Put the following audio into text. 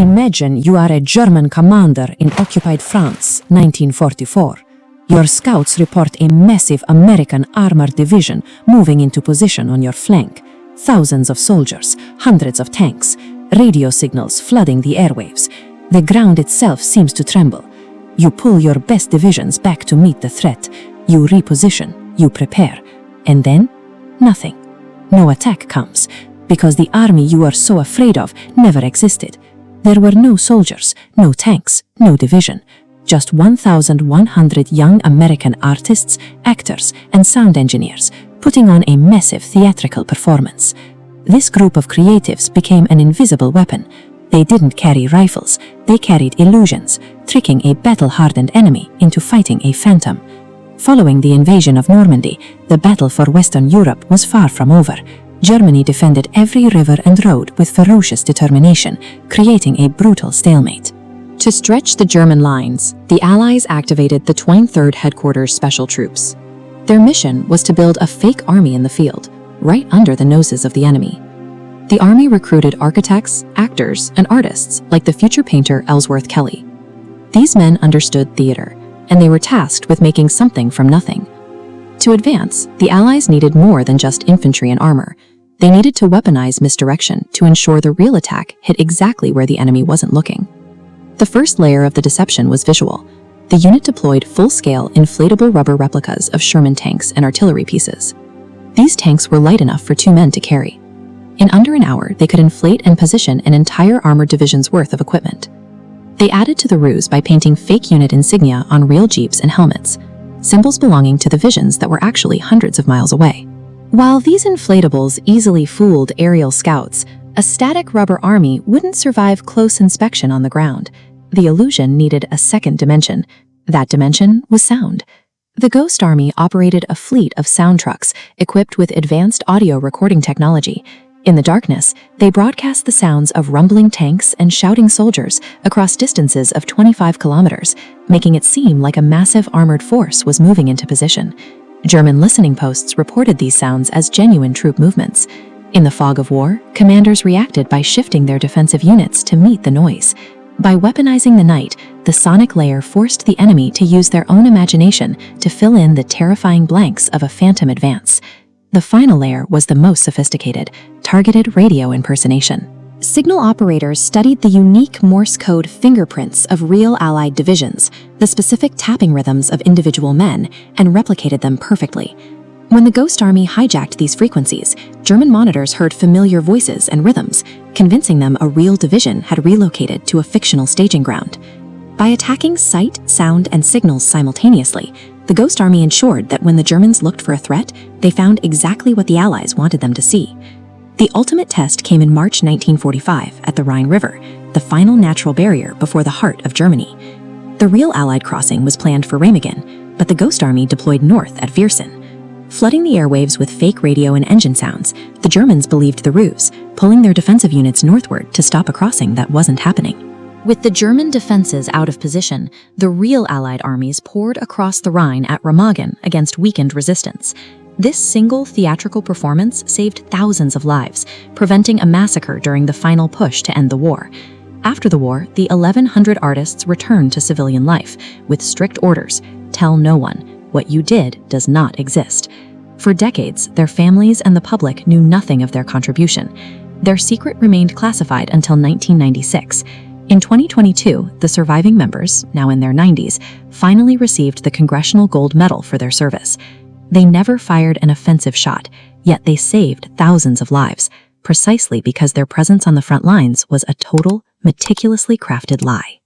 Imagine you are a German commander in occupied France, 1944. Your scouts report a massive American armored division moving into position on your flank. Thousands of soldiers, hundreds of tanks, radio signals flooding the airwaves. The ground itself seems to tremble. You pull your best divisions back to meet the threat. You reposition, you prepare. And then, nothing. No attack comes, because the army you are so afraid of never existed. There were no soldiers, no tanks, no division. Just 1,100 young American artists, actors, and sound engineers putting on a massive theatrical performance. This group of creatives became an invisible weapon. They didn't carry rifles, they carried illusions, tricking a battle-hardened enemy into fighting a phantom. Following the invasion of Normandy, the battle for Western Europe was far from over. Germany defended every river and road with ferocious determination, creating a brutal stalemate. To stretch the German lines, the Allies activated the 23rd Headquarters Special Troops. Their mission was to build a fake army in the field, right under the noses of the enemy. The army recruited architects, actors, and artists like the future painter Ellsworth Kelly. These men understood theater, and they were tasked with making something from nothing. To advance, the Allies needed more than just infantry and armor. They needed to weaponize misdirection to ensure the real attack hit exactly where the enemy wasn't looking. The first layer of the deception was visual. The unit deployed full-scale inflatable rubber replicas of Sherman tanks and artillery pieces. These tanks were light enough for 2 men to carry. In under an hour, they could inflate and position an entire armored division's worth of equipment. They added to the ruse by painting fake unit insignia on real jeeps and helmets, symbols belonging to the divisions that were actually hundreds of miles away. While these inflatables easily fooled aerial scouts, a static rubber army wouldn't survive close inspection on the ground. The illusion needed a second dimension. That dimension was sound. The Ghost Army operated a fleet of sound trucks equipped with advanced audio recording technology. In the darkness, they broadcast the sounds of rumbling tanks and shouting soldiers across distances of 25 kilometers, making it seem like a massive armored force was moving into position. German listening posts reported these sounds as genuine troop movements. In the fog of war, commanders reacted by shifting their defensive units to meet the noise. By weaponizing the night, the sonic layer forced the enemy to use their own imagination to fill in the terrifying blanks of a phantom advance. The final layer was the most sophisticated, targeted radio impersonation. Signal operators studied the unique Morse code fingerprints of real Allied divisions, the specific tapping rhythms of individual men, and replicated them perfectly. When the Ghost Army hijacked these frequencies, German monitors heard familiar voices and rhythms, convincing them a real division had relocated to a fictional staging ground. By attacking sight, sound, and signals simultaneously, the Ghost Army ensured that when the Germans looked for a threat, they found exactly what the Allies wanted them to see. The ultimate test came in March 1945 at the Rhine River, the final natural barrier before the heart of Germany. The real Allied crossing was planned for Remagen, but the Ghost Army deployed north at Viersen. Flooding the airwaves with fake radio and engine sounds, the Germans believed the ruse, pulling their defensive units northward to stop a crossing that wasn't happening. With the German defenses out of position, the real Allied armies poured across the Rhine at Remagen against weakened resistance. This single theatrical performance saved thousands of lives, preventing a massacre during the final push to end the war. After the war, the 1,100 artists returned to civilian life, with strict orders: tell no one. What you did does not exist. For decades, their families and the public knew nothing of their contribution. Their secret remained classified until 1996. In 2022, the surviving members, now in their 90s, finally received the Congressional Gold Medal for their service. They never fired an offensive shot, yet they saved thousands of lives, precisely because their presence on the front lines was a total, meticulously crafted lie.